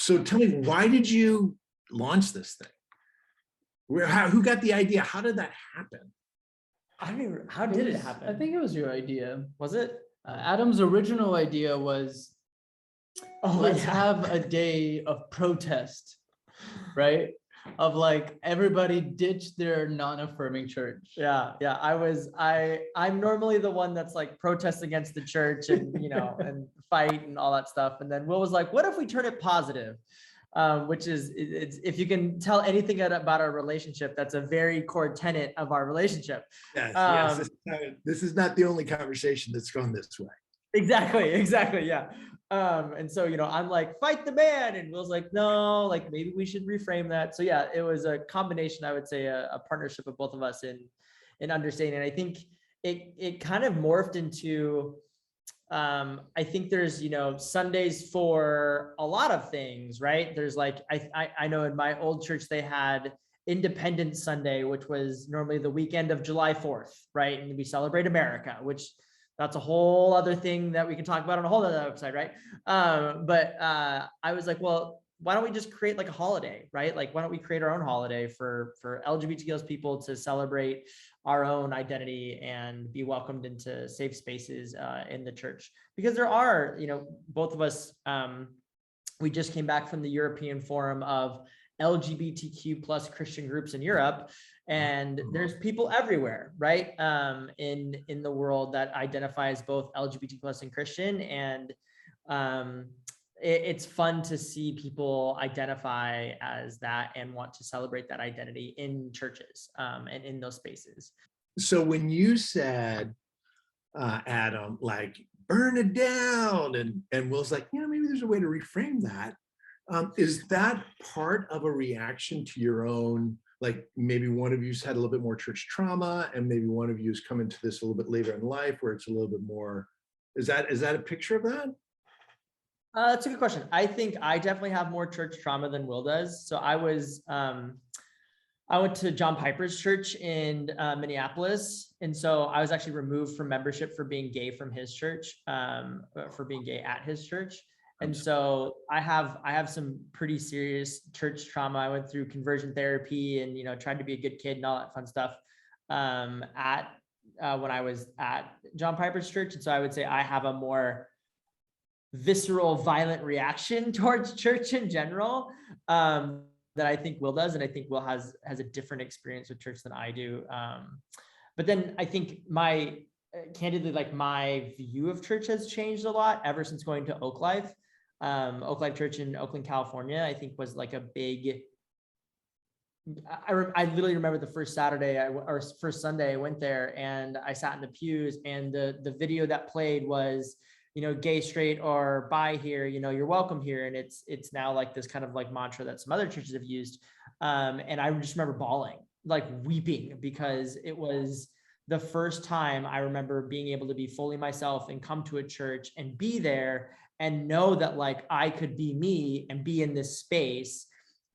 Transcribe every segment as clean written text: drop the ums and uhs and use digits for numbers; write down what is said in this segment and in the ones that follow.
So tell me, why did you launch this thing? Who got the idea? How did that happen? I don't even, how did it happen? I think it was your idea. Was it? Adam's original idea was, let's yeah. have a day of protest, right? Of like everybody ditch their non-affirming church. Yeah. I'm normally the one that's like protest against the church and, and fight and all that stuff. And then Will was like, what if we turn it positive? Which is, it's, if you can tell anything about our relationship, that's a very core tenet of our relationship. Yes. This is not the only conversation that's gone this way. Exactly. Yeah. And so, I'm like, fight the man. And Will's like, no, like maybe we should reframe that. So yeah, it was a combination, I would say a partnership of both of us in understanding. And I think it kind of morphed into, I think there's, Sundays for a lot of things, right? There's like, I know in my old church, they had Independence Sunday, which was normally the weekend of July 4th, right? And we celebrate America, which that's a whole other thing that we can talk about on a whole other website, right? But I was like, well, why don't we just create like a holiday, right? Like, why don't we create our own holiday for LGBTQ people to celebrate our own identity and be welcomed into safe spaces in the church? Because there are, both of us, we just came back from the European Forum of LGBTQ plus Christian groups in Europe. And there's people everywhere, right? In the world that identify as both LGBT plus and Christian. And it's fun to see people identify as that and want to celebrate that identity in churches and in those spaces. So when you said, Adam, like, burn it down, and Will's like, maybe there's a way to reframe that. Is that part of a reaction to your own, like maybe one of you's had a little bit more church trauma and maybe one of you's come into this a little bit later in life where it's a little bit more, is that a picture of that? That's a good question. I think I definitely have more church trauma than Will does. So I went to John Piper's church in Minneapolis. And so I was actually removed from membership for being gay from his church, for being gay at his church. And so I have some pretty serious church trauma. I went through conversion therapy and, tried to be a good kid and all that fun stuff when I was at John Piper's church. And so I would say I have a more visceral, violent reaction towards church in general that I think Will does. And I think Will has a different experience with church than I do. But then I think candidly, like my view of church has changed a lot ever since going to Oak Life. Oak Life Church in Oakland, California, I think was like a big, I literally remember the first Saturday or first Sunday I went there and I sat in the pews and the video that played was, gay, straight, or bi here, you're welcome here. And it's now like this kind of like mantra that some other churches have used. And I just remember bawling, like weeping, because it was the first time I remember being able to be fully myself and come to a church and be there and know that like I could be me and be in this space.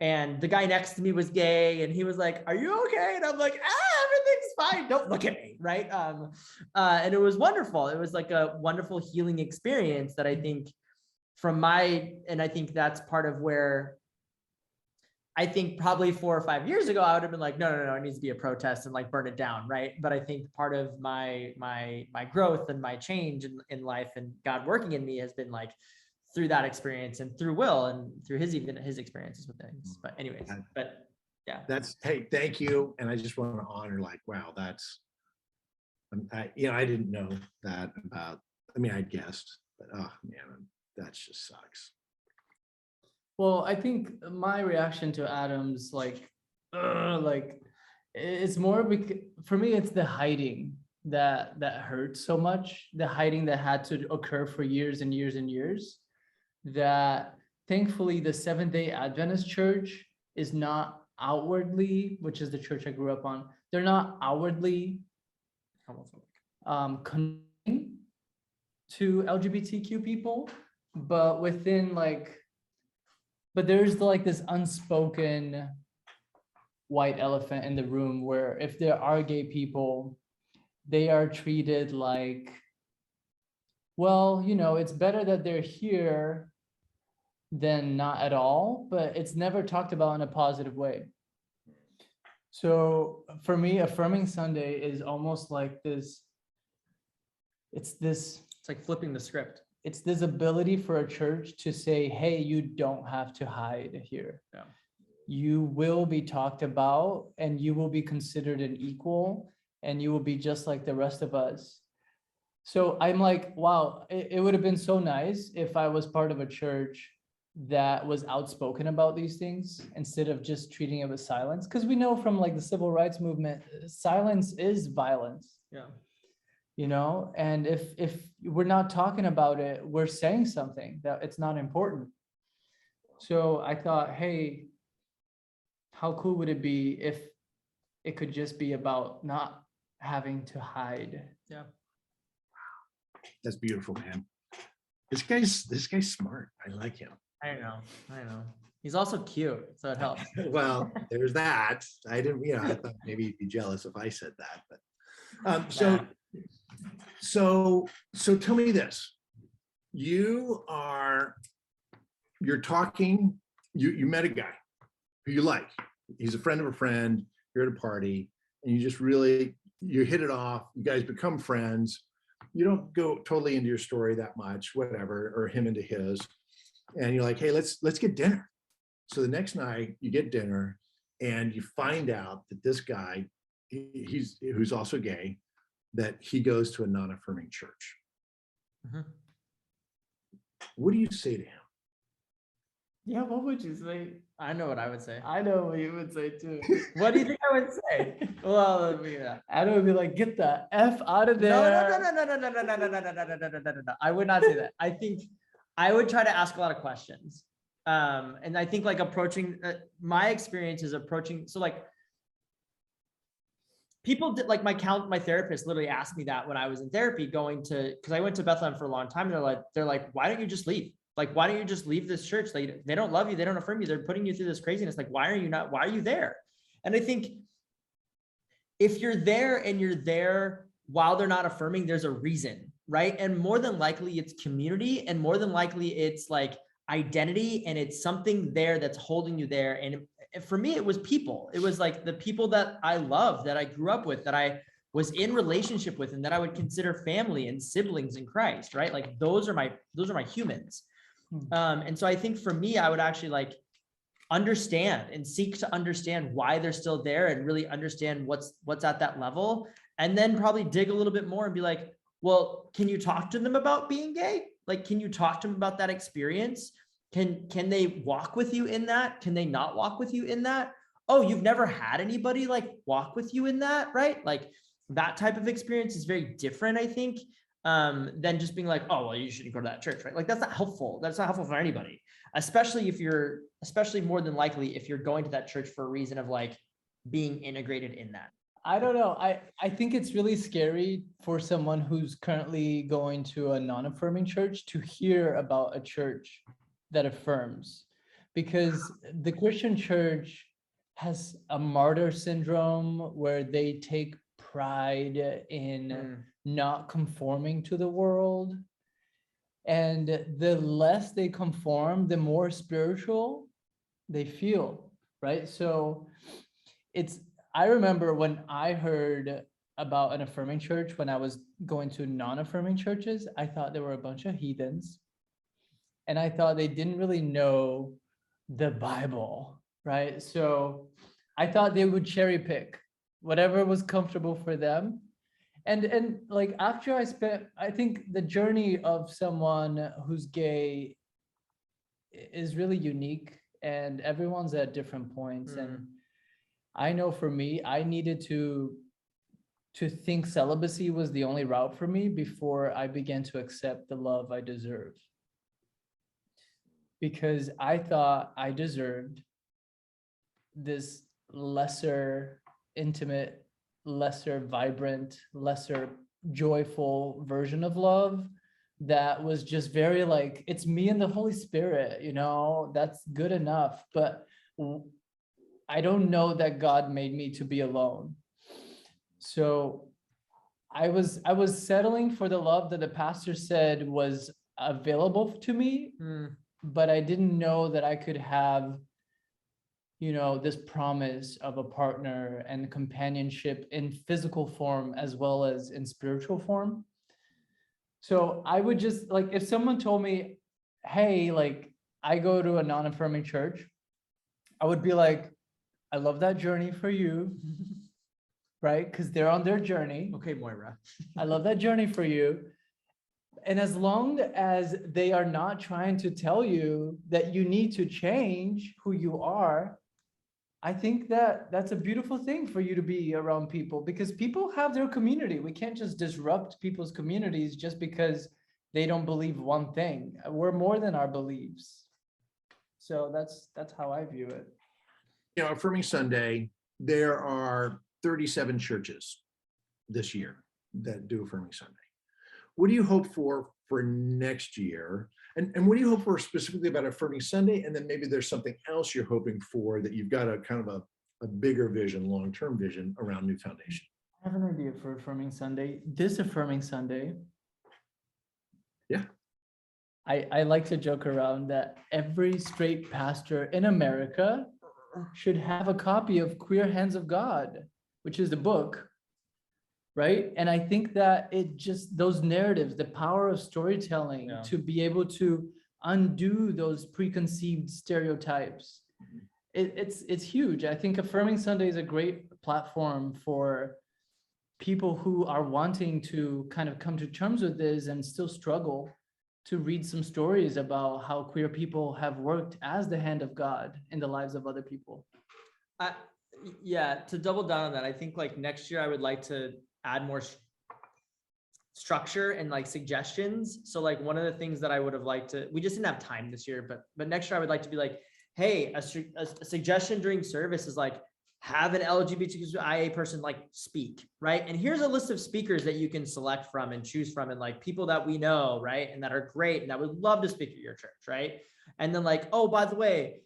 And the guy next to me was gay and he was like, "Are you okay?" And I'm like, everything's fine. Don't look at me. Right. And it was wonderful. It was like a wonderful healing experience that I think and I think that's part of where I think probably 4 or 5 years ago, I would have been like, no, it needs to be a protest and like burn it down. Right. But I think part of my growth and my change in life and God working in me has been like through that experience and through Will and through his experiences with things. But anyways, yeah. Hey, thank you. And I just want to honor like, wow, I didn't know that about, I guessed, but oh man, that just sucks. Well, I think my reaction to Adam's it's more because for me, it's the hiding that hurts so much, the hiding that had to occur for years and years and years, that thankfully the Seventh-day Adventist Church is not outwardly, which is the church I grew up on, they're not outwardly connecting to LGBTQ people, but within but there's like this unspoken white elephant in the room where if there are gay people, they are treated like, well, it's better that they're here than not at all, but it's never talked about in a positive way. So for me, Affirming Sunday is almost like this, it's like flipping the script. this ability for a church to say, hey, you don't have to hide here. Yeah. You will be talked about and you will be considered an equal and you will be just like the rest of us. So I'm like, wow, it would have been so nice if I was part of a church that was outspoken about these things instead of just treating it with silence. Because we know from like the civil rights movement, silence is violence. Yeah. You know, and if we're not talking about it, we're saying something that it's not important. So I thought, hey, how cool would it be if it could just be about not having to hide? Yeah. That's beautiful, man. This guy's smart. I like him. I know. He's also cute, so it helps. Well, there's that. I didn't, I thought maybe you'd be jealous if I said that, but so tell me this. You're talking, you met a guy who you like. He's a friend of a friend, you're at a party, and you hit it off, you guys become friends. You don't go totally into your story that much, whatever, or him into his. And you're like, hey, let's get dinner. So the next night you get dinner and you find out that this guy, who's also gay, that he goes to a non-affirming church. Mm-hmm. What do you say to him? Yeah, what would you say? I know what I would say. I know what you would say too. What do you think I would say? Well, I would be like, get the F out of there. No. I would not say that. I think I would try to ask a lot of questions. And I think like approaching, my experience is approaching, so like people did, like my therapist literally asked me that when I was in therapy because I went to Bethlehem for a long time. They're like, why don't you just leave? Like, why don't you just leave this church? Like, they don't love you. They don't affirm you. They're putting you through this craziness. Like, why are you there? And I think if you're there and you're there while they're not affirming, there's a reason, right? And more than likely it's community, and more than likely it's like identity, and it's something there that's holding you there. And for me, it was people. It was like the people that I love, that I grew up with, that I was in relationship with, and that I would consider family and siblings in Christ, right? Like those are my humans. And so I think for me, I would actually like understand and seek to understand why they're still there and really understand what's at that level. And then probably dig a little bit more and be like, well, can you talk to them about being gay? Like, can you talk to them about that experience? Can they walk with you in that? Can they not walk with you in that? Oh, you've never had anybody like walk with you in that, right? Like that type of experience is very different, I think, than just being like, oh, well, you shouldn't go to that church, right? Like that's not helpful. That's not helpful for anybody, especially more than likely if you're going to that church for a reason of like being integrated in that. I don't know. I think it's really scary for someone who's currently going to a non-affirming church to hear about a church that affirms, because the Christian church has a martyr syndrome where they take pride in not conforming to the world. And the less they conform, the more spiritual they feel, right? So I remember when I heard about an affirming church, when I was going to non-affirming churches, I thought they were a bunch of heathens. And I thought they didn't really know the Bible, right? So I thought they would cherry pick whatever was comfortable for them. And like after I think the journey of someone who's gay is really unique, and everyone's at different points. And I know for me, I needed to think celibacy was the only route for me before I began to accept the love I deserve. Because I thought I deserved this lesser intimate, lesser vibrant, lesser joyful version of love that was just very like, it's me and the Holy Spirit, that's good enough. But I don't know that God made me to be alone. So I was settling for the love that the pastor said was available to me. but I didn't know that I could have, this promise of a partner and companionship in physical form as well as in spiritual form. So I would just like, if someone told me, hey, like I go to a non-affirming church, I would be like, I love that journey for you, right? Because they're on their journey. Okay, Moira. I love that journey for you. And as long as they are not trying to tell you that you need to change who you are, I think that that's a beautiful thing for you to be around people, because people have their community. We can't just disrupt people's communities just because they don't believe one thing. We're more than our beliefs. So that's how I view it. Affirming Sunday, there are 37 churches this year that do Affirming Sunday. What do you hope for next year? And what do you hope for specifically about Affirming Sunday? And then maybe there's something else you're hoping for, that you've got a kind of a bigger vision, long-term vision around New Foundation. I have an idea for Affirming Sunday. This Affirming Sunday. Yeah. I like to joke around that every straight pastor in America should have a copy of Queer Hands of God, which is the book, right? And I think that it just, those narratives, the power of storytelling to be able to undo those preconceived stereotypes, it's huge. I think Affirming Sunday is a great platform for people who are wanting to kind of come to terms with this and still struggle, to read some stories about how queer people have worked as the hand of God in the lives of other people. Yeah, to double down on that, I think like next year I would like to add more structure and like suggestions. So like one of the things that I would have liked to, we just didn't have time this year, but next year I would like to be like, hey, a suggestion during service is like, have an LGBTQIA person like speak, right? And here's a list of speakers that you can select from and choose from, and like people that we know, right? And that are great and that would love to speak at your church, right? And then like, oh, by the way,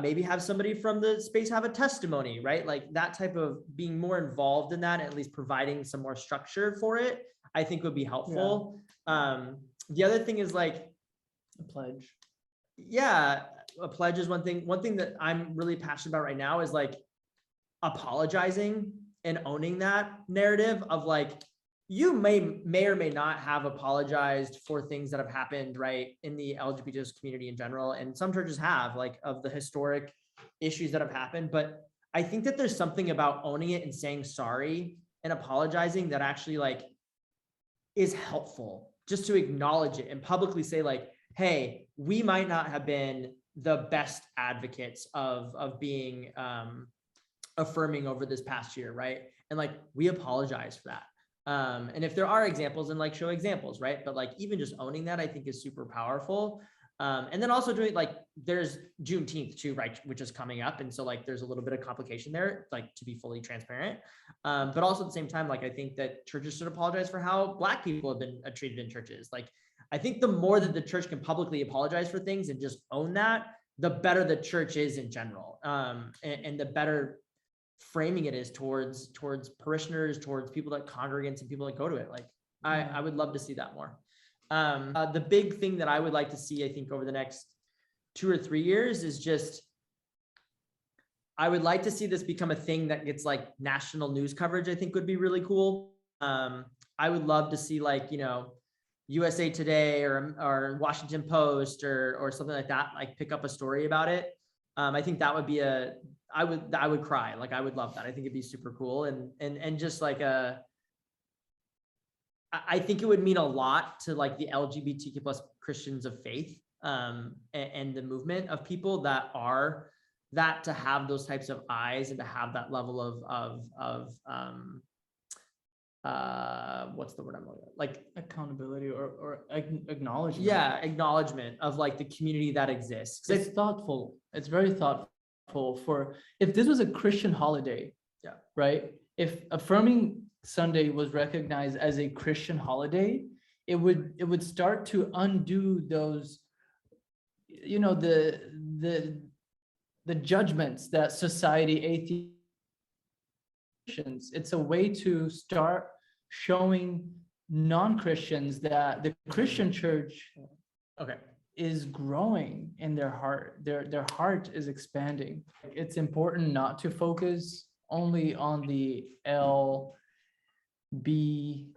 maybe have somebody from the space have a testimony, right? Like that type of being more involved in that, at least providing some more structure for it, I think would be helpful. Yeah. The other thing is like a pledge. Yeah, a pledge is one thing. One thing that I'm really passionate about right now is like apologizing and owning that narrative of like, you may or may not have apologized for things that have happened, right, in the LGBT community in general, and some churches have, like, of the historic issues that have happened. But I think that there's something about owning it and saying sorry and apologizing that actually like is helpful, just to acknowledge it and publicly say like, hey, we might not have been the best advocates of being affirming over this past year, right? And like, we apologize for that. And if there are examples, then like show examples, right? But like even just owning that, I think is super powerful. And then also doing like, there's Juneteenth too, right? Which is coming up. And so like, there's a little bit of complication there, like to be fully transparent. But also at the same time, like, I think that churches should apologize for how Black people have been treated in churches. Like, I think the more that the church can publicly apologize for things and just own that, the better the church is in general. And the better framing it is towards parishioners, towards people that congregants and people that go to it. Like, I would love to see that more. The big thing that I would like to see, I think over the next 2 or 3 years is just, I would like to see this become a thing that gets like national news coverage. I think would be really cool. I would love to see like, you know, USA Today or Washington Post or something like that, like pick up a story about it. I think that would be I would cry. Like, I would love that. I think it'd be super cool. And just like I think it would mean a lot to like the LGBTQ plus Christians of faith, and the movement of people that are that, to have those types of eyes and to have that level of what's the word I'm looking at? Like accountability or acknowledgement. Yeah, acknowledgement of like the community that exists. It's thoughtful. It's very thoughtful. For if this was a Christian holiday, yeah, right? If Affirming Sunday was recognized as a Christian holiday, it would start to undo those, you know, the judgments that society atheists. It's a way to start showing non-Christians that the Christian church is growing in their heart. Their heart is expanding. It's important not to focus only on the L, B,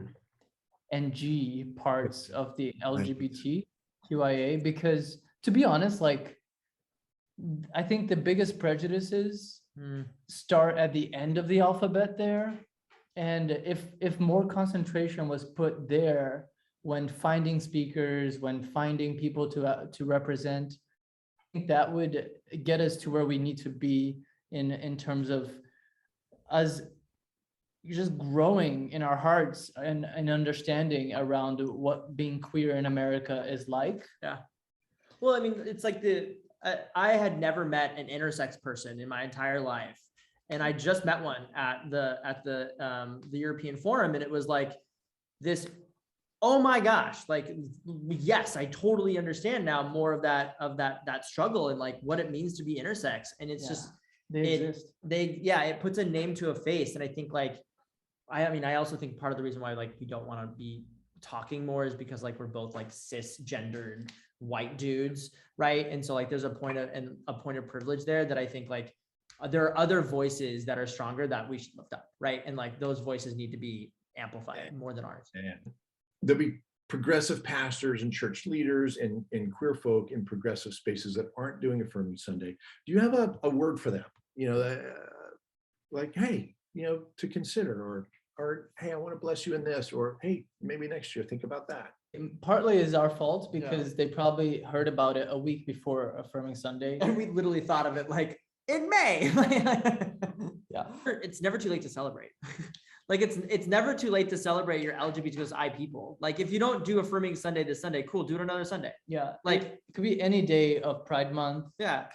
and G parts of the LGBTQIA, because to be honest, like I think the biggest prejudices start at the end of the alphabet there. And if more concentration was put there when finding speakers, when finding people to represent, I think that would get us to where we need to be in terms of us just growing in our hearts and understanding around what being queer in America is like. Yeah. Well, I mean, it's like I had never met an intersex person in my entire life. And I just met one at the European Forum, and it was like this, oh my gosh, like, yes, I totally understand now more of that struggle and like what it means to be intersex. And it's just, it puts a name to a face. And I think like, I mean, I also think part of the reason why like we don't want to be talking more is because like we're both like cisgendered white dudes, right? And so like there's a point of privilege there that I think like there are other voices that are stronger that we should lift up, right? And like those voices need to be amplified more than ours. Yeah. There'll be progressive pastors and church leaders and queer folk in progressive spaces that aren't doing Affirming Sunday. Do you have a word for them? You know, like, hey, you know, to consider, or hey, I want to bless you in this, or hey, maybe next year think about that. Partly is our fault because they probably heard about it a week before Affirming Sunday. And we literally thought of it like in May. Yeah. It's never too late to celebrate. Like it's never too late to celebrate your LGBTQI people. Like if you don't do Affirming Sunday this Sunday, cool, do it another Sunday. Yeah. Like it could be any day of Pride Month. Yeah.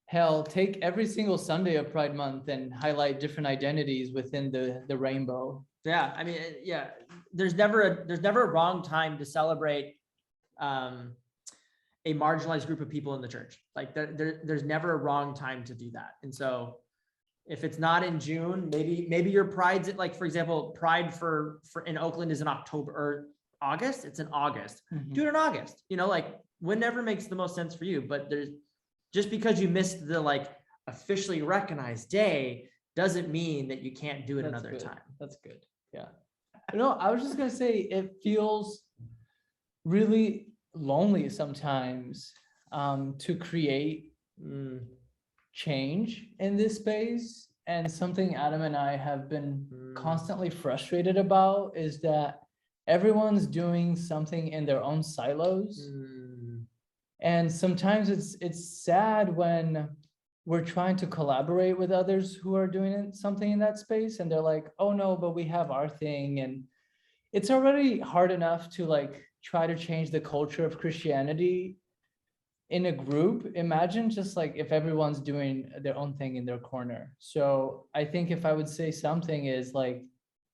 Hell, take every single Sunday of Pride Month and highlight different identities within the rainbow. Yeah, I mean, yeah, there's never a wrong time to celebrate a marginalized group of people in the church. Like there's never a wrong time to do that. And so if it's not in June, maybe your Pride's at, like, for example, Pride for in Oakland is in October or August. It's in August. Do it in August. You know, like whenever makes the most sense for you. But there's just because you missed the like officially recognized day doesn't mean that you can't do it another time. That's good. Yeah. You know, I was just gonna say it feels really lonely sometimes to create change in this space. And something Adam and I have been constantly frustrated about is that everyone's doing something in their own silos. And sometimes it's sad when we're trying to collaborate with others who are doing something in that space, and they're like, oh no, but we have our thing. And it's already hard enough to like try to change the culture of Christianity in a group. Imagine just like if everyone's doing their own thing in their corner. So I think if I would say something is like,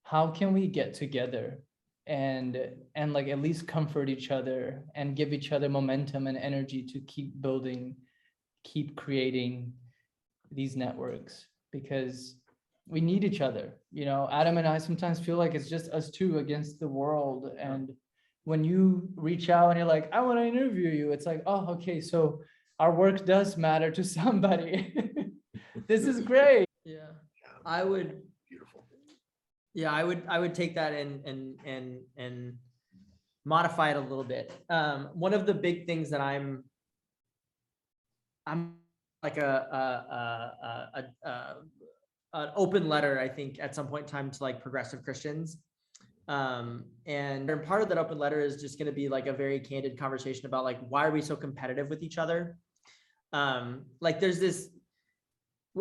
how can we get together and like at least comfort each other and give each other momentum and energy to keep building, keep creating these networks, because we need each other. You know, Adam and I sometimes feel like it's just us two against the world. And when you reach out and you're like, I want to interview you, it's like, oh, okay, so our work does matter to somebody. This is great. Yeah, I would. Beautiful. Yeah, I would take that and modify it a little bit. One of the big things that I'm like an open letter, I think, at some point in time to like progressive Christians. And part of that open letter is just going to be like a very candid conversation about like, why are we so competitive with each other? Like there's this,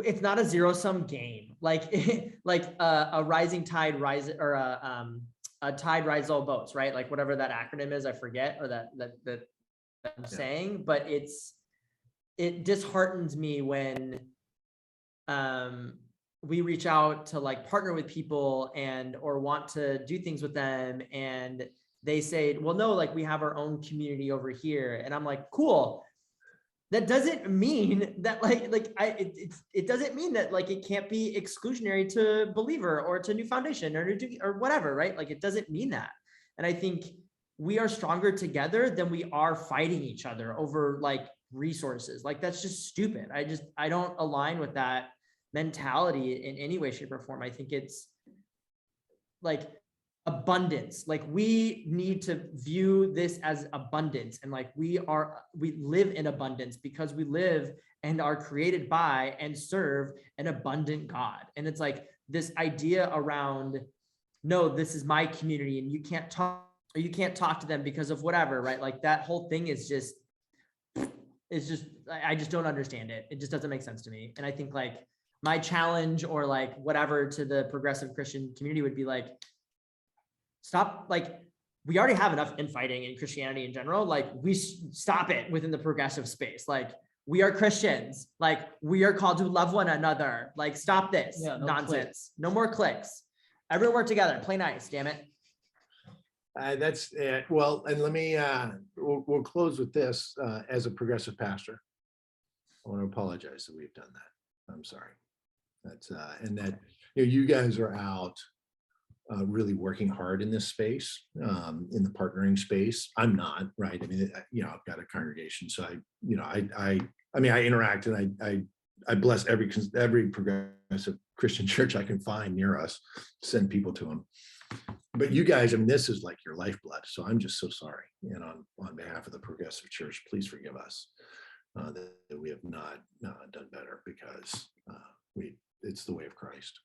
it's not a zero-sum game. Like, like a rising tide rises, or a tide rises all boats, right? Like whatever that acronym is, I forget, or that I'm saying, but it disheartens me when we reach out to like partner with people or want to do things with them, and they say, well, no, like we have our own community over here. And I'm like, cool. That doesn't mean that it doesn't mean that like it can't be exclusionary to Believer or to New Foundation or whatever, right? Like it doesn't mean that. And I think we are stronger together than we are fighting each other over like resources. Like that's just stupid. I don't align with that mentality in any way, shape, or form. I think it's like abundance. Like we need to view this as abundance, and like we live in abundance because we live and are created by and serve an abundant God. And it's like this idea around, no, this is my community and you can't talk, or you can't talk to them because of whatever, right? Like that whole thing is just, I just don't understand it. It just doesn't make sense to me. And I think like my challenge or like whatever to the progressive Christian community would be like, stop, like we already have enough infighting in Christianity in general. Like we stop it within the progressive space. Like we are Christians. Like we are called to love one another. Like stop this nonsense. Cliques. No more cliques. Everyone work together. Play nice, damn it. That's it. Well, and let me, we'll close with this. As a progressive pastor, I want to apologize that we've done that. I'm sorry. That's, and that, you guys are out really working hard in this space, in the partnering space. I'm not, right? I mean, I've got a congregation, so I interact and I bless every progressive Christian church I can find near us, send people to them. But you guys, I mean, this is like your lifeblood. So I'm just so sorry. And on behalf of the progressive church, please forgive us that we have not done better, because it's the way of Christ.